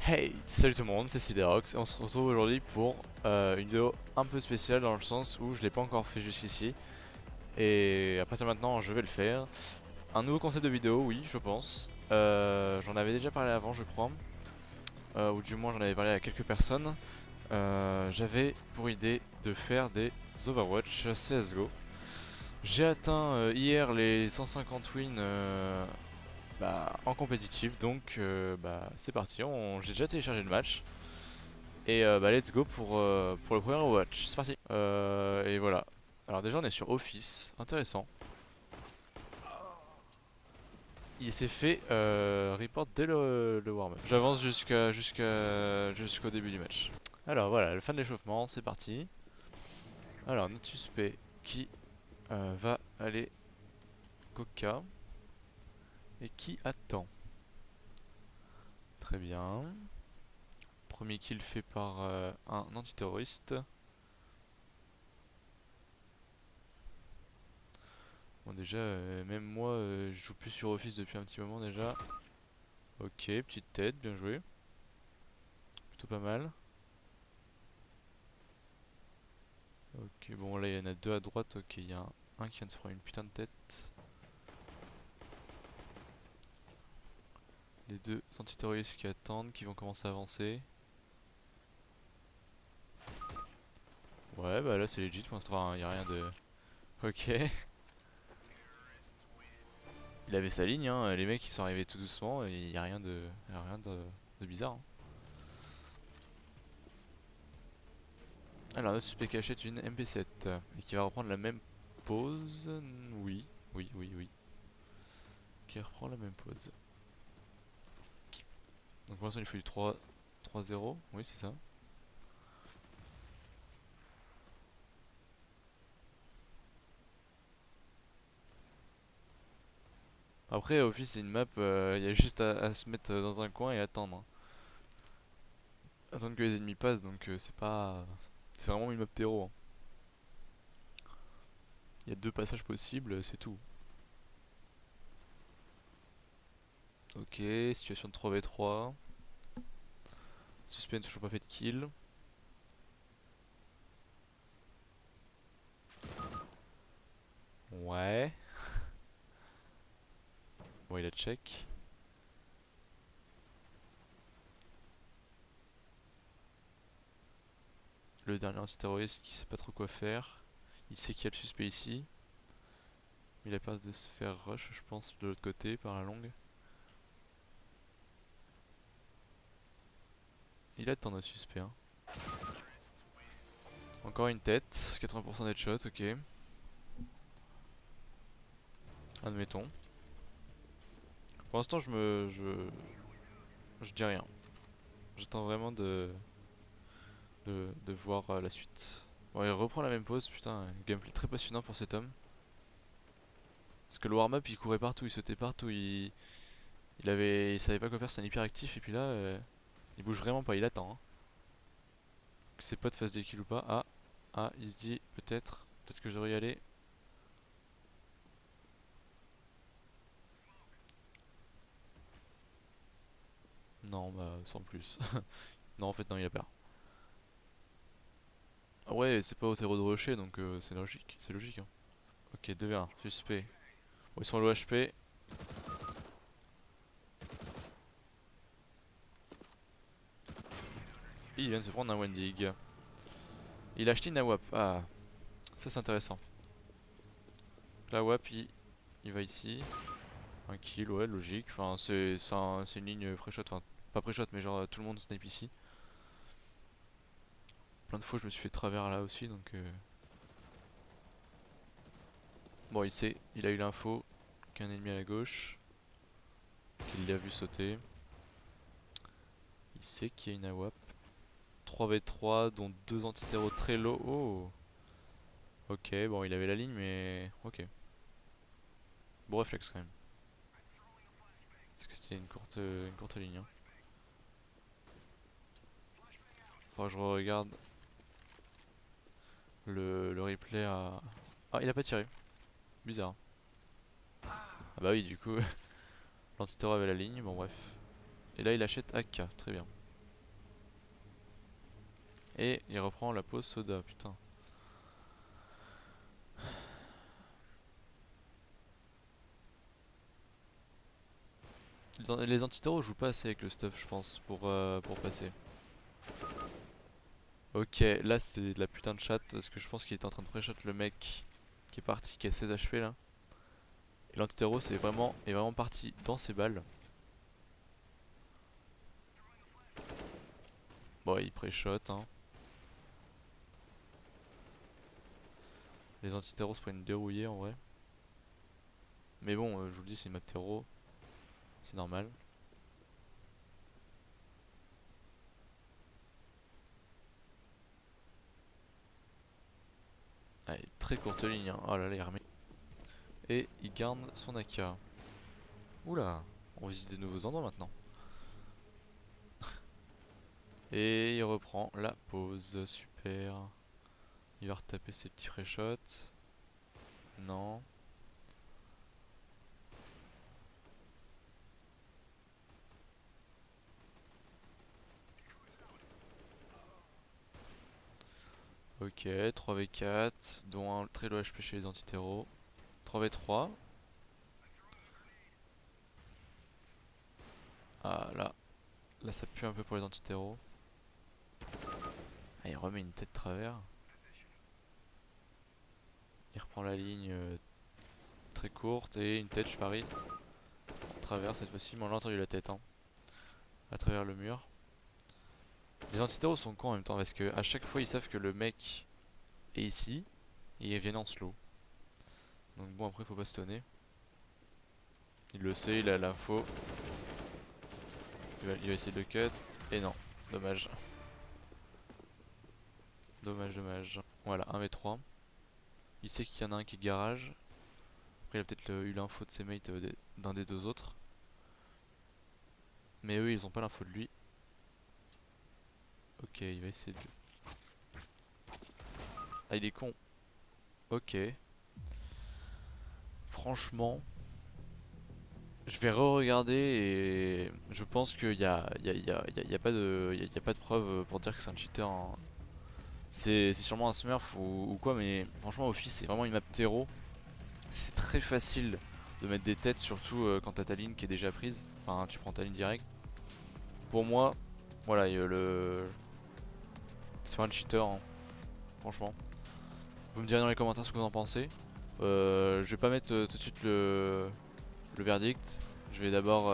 Hey, salut tout le monde, c'est Siderox et on se retrouve aujourd'hui pour une vidéo un peu spéciale dans le sens où je l'ai pas encore fait jusqu'ici et à partir de maintenant je vais le faire. Un nouveau concept de vidéo, oui, je pense. J'en avais déjà parlé avant, je crois, ou du moins j'en avais parlé à quelques personnes. J'avais pour idée de faire des Overwatch CSGO. J'ai atteint hier les 150 wins en compétitif, donc c'est parti, j'ai déjà téléchargé le match. Et let's go pour le premier Overwatch, c'est parti. Et voilà. Alors déjà on est sur Office, intéressant. Il s'est fait report dès le warm-up. J'avance jusqu'au début du match. Alors voilà, le fin de l'échauffement, c'est parti. Alors notre suspect qui va aller Coca et qui attend. Très bien. Premier kill fait par un antiterroriste. Bon déjà, même moi, je joue plus sur Office depuis un petit moment déjà. Ok, petite tête, bien joué. Plutôt pas mal. Ok, bon là il y en a deux à droite. Ok, il y a un qui vient de se prendre une putain de tête. Les deux antiterroristes qui attendent, qui vont commencer à avancer. Ouais, bah là c'est legit pour l'instant, il y a rien de... Ok. Il avait sa ligne, hein. Les mecs ils sont arrivés tout doucement et il y a rien de bizarre, hein. Alors notre suspect caché est une MP7 et qui va reprendre la même pose. Oui, oui, oui, oui. Qui reprend la même pose. Donc pour l'instant il faut du 3-0, oui c'est ça. Après Office c'est une map, il y a juste à se mettre dans un coin et attendre, hein. Attendre que les ennemis passent, donc c'est pas... C'est vraiment une map terreau, hein. Il y a deux passages possibles, c'est tout. Ok, situation de 3v3. Suspect n'a toujours pas fait de kill. Ouais. Bon il a check. Le dernier antiterroriste qui sait pas trop quoi faire. Il sait qu'il y a le suspect ici. Il a peur de se faire rush, je pense, de l'autre côté, par la longue. Il attend notre suspect, hein. Encore une tête, 80% d'headshot, ok. Admettons. Pour l'instant, je dis rien. J'attends vraiment de voir la suite. Bon, il reprend la même pose, putain, gameplay très passionnant pour cet homme. Parce que le warm-up, il courait partout, il sautait partout, il savait pas quoi faire, c'est un hyperactif, et puis là, il bouge vraiment pas, il attend, hein. Que ses potes fassent des kills ou pas. Il se dit peut-être que je devrais y aller. Non, bah, sans plus. Non, en fait, non, il a peur. Ah ouais, c'est pas au terreau de rocher, donc c'est logique, hein. Ok, 2v1, suspect. Bon, ils sont low HP. Il vient de se prendre un Wendig. Il a acheté une AWAP. Ah, ça c'est intéressant. La AWAP, il va ici. Un kill, ouais, logique. Enfin, c'est une ligne pré-shot. Enfin, pas pré-shot, mais genre tout le monde snipe ici. Plein de fois, je me suis fait travers là aussi, donc. Bon, il sait, il a eu l'info qu'un ennemi à la gauche, qu'il l'a vu sauter. Il sait qu'il y a une AWAP. 3v3, dont deux antiterros très low. Oh! Ok, bon, il avait la ligne, mais. Ok. Bon réflexe quand même. Parce que c'était une courte ligne, hein. Faudra que je regarde le replay à... Ah, il a pas tiré. Bizarre. Ah bah oui, du coup, l'antiterror avait la ligne, bon bref. Et là, il achète AK, très bien. Et il reprend la pause soda, putain. Les antiterros jouent pas assez avec le stuff, je pense, pour passer. Ok, là c'est de la putain de chatte parce que je pense qu'il était en train de pré-shot le mec qui est parti, qui a 16 HP là. Et l'antiterro est vraiment parti dans ses balles. Bon, il pré-shot hein. Les antiterros se prennent dérouillés en vrai. Mais bon, je vous le dis, c'est une map terreau, c'est normal. Allez, très courte ligne hein. Oh là là, il remet. Et il garde son AK. Oula, on visite de nouveaux endroits maintenant. Et il reprend la pause, super. Il va retaper ses petits free-shots. Non. Ok, 3v4, dont un très low HP chez les antiterros. 3v3. Ah là ça pue un peu pour les antiterros. Ah, il remet une tête de travers. Il reprend la ligne très courte et une tête je parie. En travers cette fois-ci, mais on a entendu la tête hein. À travers le mur. Les antiterros sont cons en même temps parce que à chaque fois ils savent que le mec est ici et ils viennent en slow. Donc bon après faut pas se tonner. Il le sait, il a l'info. Il va essayer de le cut. Et non, dommage. Dommage, dommage. Voilà, 1v3. Il sait qu'il y en a un qui est garage. Après il a peut-être eu l'info de ses mates d'un des deux autres. Mais eux ils ont pas l'info de lui. Ok, il va essayer de... Ah il est con. Ok. Franchement, je vais re-regarder et je pense qu'il y a pas de preuve pour dire que c'est un cheater hein. C'est sûrement un smurf ou quoi, mais franchement Office c'est vraiment une map terreau. C'est très facile de mettre des têtes, surtout quand t'as ta ligne qui est déjà prise. Enfin tu prends ta ligne direct. Pour moi, voilà, c'est pas un cheater hein, franchement. Vous me direz dans les commentaires ce que vous en pensez. Je vais pas mettre tout de suite le verdict. Je vais d'abord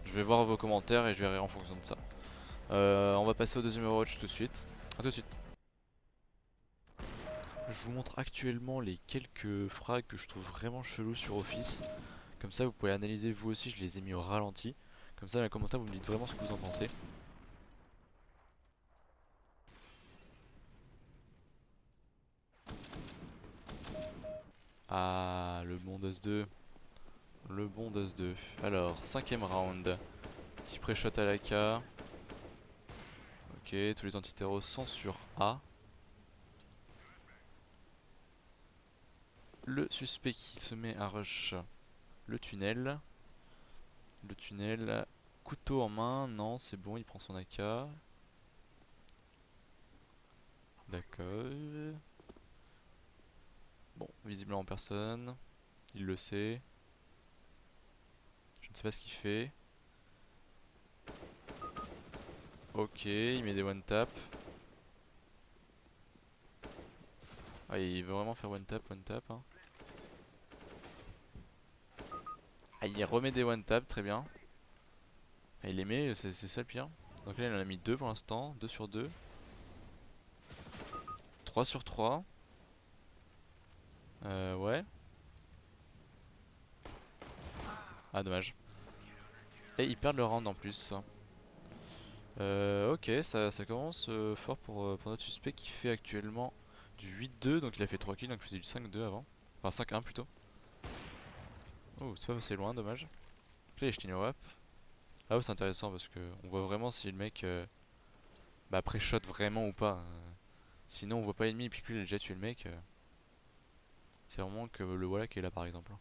je vais voir vos commentaires et je verrai en fonction de ça. On va passer au deuxième Overwatch tout de suite. A tout de suite. Je vous montre actuellement les quelques frags que je trouve vraiment chelous sur Office. Comme ça vous pouvez analyser vous aussi, je les ai mis au ralenti. Comme ça dans les commentaires vous me dites vraiment ce que vous en pensez. Ah, le bon Dust 2. Le bon Dust 2. Alors, cinquième round. Petit pré-shot à la K. Ok, tous les antiterros sont sur A. Le suspect qui se met à rush le tunnel. Le tunnel. Couteau en main. Non, c'est bon, il prend son AK. D'accord. Bon, visiblement personne. Il le sait. Je ne sais pas ce qu'il fait. Ok, il met des one tap. Ah, il veut vraiment faire one tap hein. Ah, il remet des one tap, très bien. Ah, il les met, c'est ça le pire. Donc là il en a mis 2 pour l'instant, 2 sur 2. 3 sur 3. Ouais. Ah dommage. Et ils perdent le round en plus. Ok, ça commence fort pour notre suspect qui fait actuellement du 8-2. Donc il a fait 3 kills, donc il faisait du 5-2 avant. Enfin 5-1 plutôt. Oh, c'est pas passé loin, dommage. Donc là il est jeté up. Là où c'est intéressant parce que on voit vraiment si le mec bah, pré-shot vraiment ou pas. Sinon on voit pas l'ennemi et puis que lui il a déjà tué le mec. C'est vraiment que le voilà qui est là par exemple.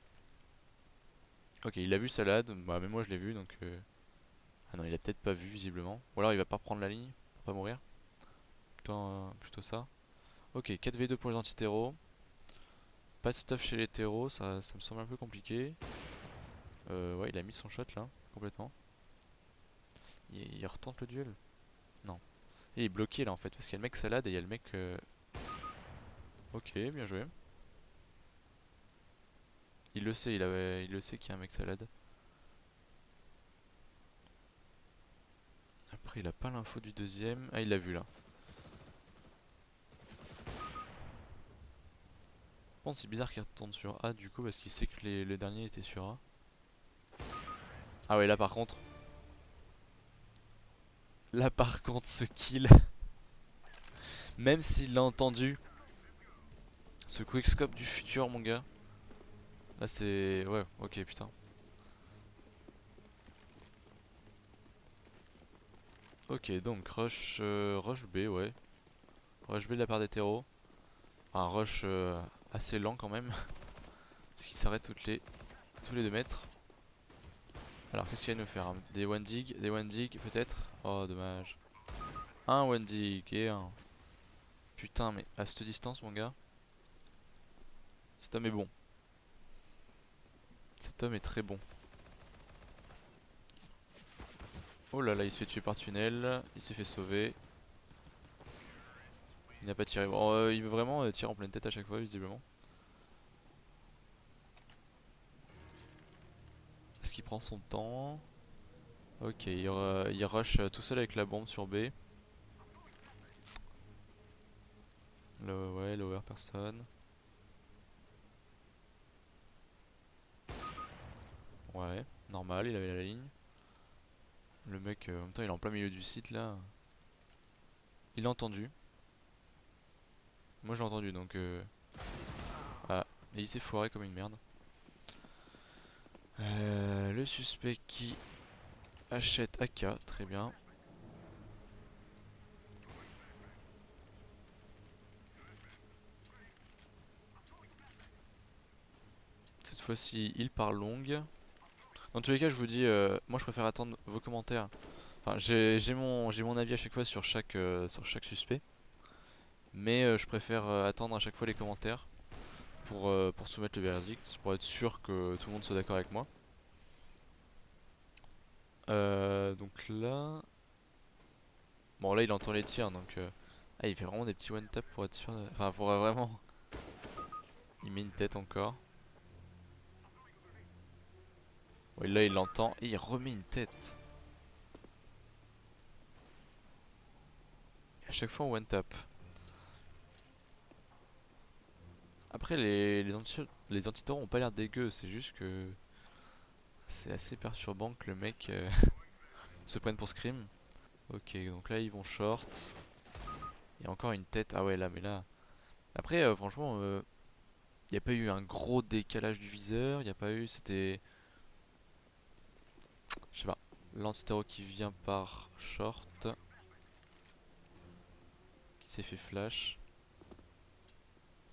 Ok, il a vu Salade, bah même moi je l'ai vu donc... Ah non, il a peut-être pas vu visiblement. Ou alors il va pas reprendre la ligne pour pas mourir. plutôt ça. Ok, 4v2 pour les anti-terreaux. Pas de stuff chez les terreaux, ça me semble un peu compliqué. Ouais, il a mis son shot là, complètement. Il retente le duel? Non. Il est bloqué là en fait, parce qu'il y a le mec salade et il y a le mec... Ok, bien joué. Il le sait, il le sait qu'il y a un mec salade. Après, il a pas l'info du deuxième. Ah, il l'a vu là. Bon, c'est bizarre qu'il retourne sur A du coup, parce qu'il sait que les derniers étaient sur A. Ah ouais, là par contre. Là par contre, ce kill. Même s'il l'a entendu. Ce quickscope du futur, mon gars. Là c'est... Ouais, ok, putain. Ok, donc rush B, ouais. Rush B de la part des terreaux. Un rush assez lent quand même. Parce qu'il s'arrête tous les 2 mètres. Alors qu'est-ce qu'il va nous faire? Des one dig peut-être? Oh dommage. Un one dig et un. Putain mais à cette distance mon gars. Cet homme est bon. Cet homme est très bon. Oh là là, il se fait tuer par tunnel. Il s'est fait sauver. Il n'a pas tiré. Bon, il veut vraiment tirer en pleine tête à chaque fois visiblement. Est-ce qu'il prend son temps? Ok, il rush tout seul avec la bombe sur B. Ouais, lower personne. Ouais, normal, il avait la ligne. Le mec, en même temps, il est en plein milieu du site là. Il a entendu. Moi j'ai entendu donc. Ah, et il s'est foiré comme une merde. Le suspect qui achète AK, très bien. Cette fois-ci, il part longue. Dans tous les cas, je vous dis, moi je préfère attendre vos commentaires. Enfin, j'ai mon avis à chaque fois sur chaque suspect. Mais je préfère attendre à chaque fois les commentaires pour soumettre le verdict, pour être sûr que tout le monde soit d'accord avec moi. Donc là... Bon là il entend les tirs donc... Ah il fait vraiment des petits one tap pour être sûr... Enfin pour vraiment... Il met une tête encore. Ouais là il l'entend et il remet une tête. À chaque fois on one tap. Après les antiterrors ont pas l'air dégueux, c'est juste que... C'est assez perturbant que le mec se prenne pour Scream. Ok donc là ils vont short. Il y a encore une tête, ah ouais là mais là... Après franchement... Il n'y a pas eu un gros décalage du viseur, il n'y a pas eu, c'était... Je sais pas, l'antiterreau qui vient par short, qui s'est fait flash.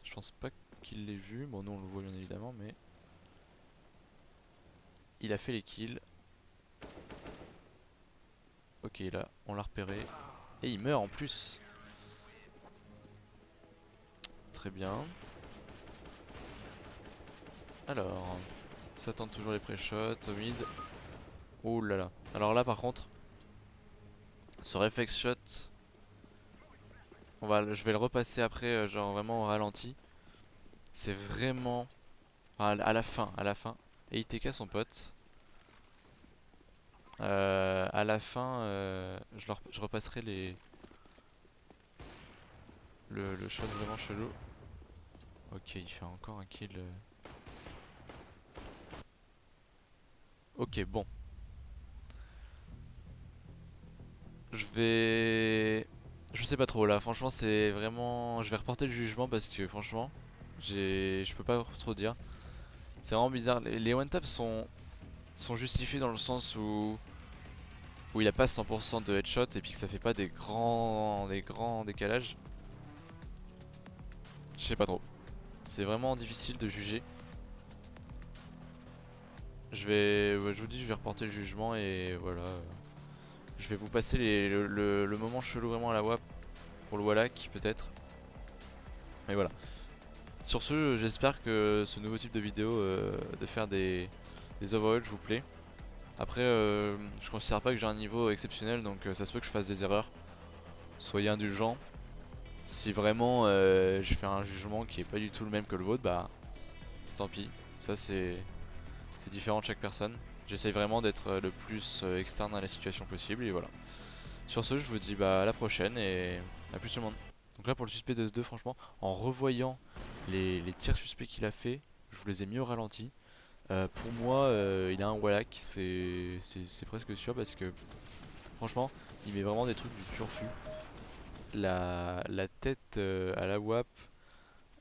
Je pense pas qu'il l'ait vu, bon nous on le voit bien évidemment mais... Il a fait les kills. Ok là, on l'a repéré. Et il meurt en plus. Très bien. Alors, ça tente toujours les pré-shots au mid. Oh là là. Alors là par contre, ce reflex shot, je vais le repasser après, genre vraiment au ralenti. C'est vraiment... Enfin, à la fin, à la fin. Et ITK son pote. À la fin, je repasserai le shot vraiment chelou. Ok, il fait encore un kill. Ok, bon. Je sais pas trop là, franchement c'est vraiment... Je vais reporter le jugement parce que franchement, je peux pas trop dire. C'est vraiment bizarre, les one-taps sont justifiés dans le sens où il a pas 100% de headshot et puis que ça fait pas des grands décalages. Je sais pas trop. C'est vraiment difficile de juger. Je vous dis, je vais reporter le jugement et voilà. Je vais vous passer le moment chelou vraiment à la WAP pour le Wallach peut-être. Mais voilà. Sur ce, j'espère que ce nouveau type de vidéo de faire des Overwatch vous plaît. Après, je considère pas que j'ai un niveau exceptionnel, donc ça se peut que je fasse des erreurs. Soyez indulgents. Si vraiment je fais un jugement qui est pas du tout le même que le vôtre, bah tant pis. Ça c'est différent de chaque personne. J'essaye vraiment d'être le plus externe à la situation possible et voilà. Sur ce, je vous dis bah à la prochaine et à plus tout le monde. Donc là pour le suspect DS2, franchement, en revoyant les tirs suspects qu'il a fait, je vous les ai mis au ralenti. Pour moi, il a un Wallach, c'est presque sûr parce que franchement, il met vraiment des trucs du turfu. La tête à la WAP,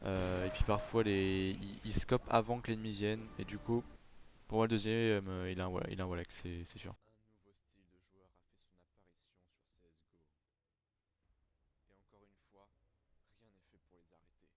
et puis parfois il scope avant que l'ennemi vienne. Et du coup, pour moi, le deuxième, il a un Wallach, c'est sûr. Un nouveau style de joueur a fait son apparition sur CSGO. Et encore une fois, rien n'est fait pour les arrêter.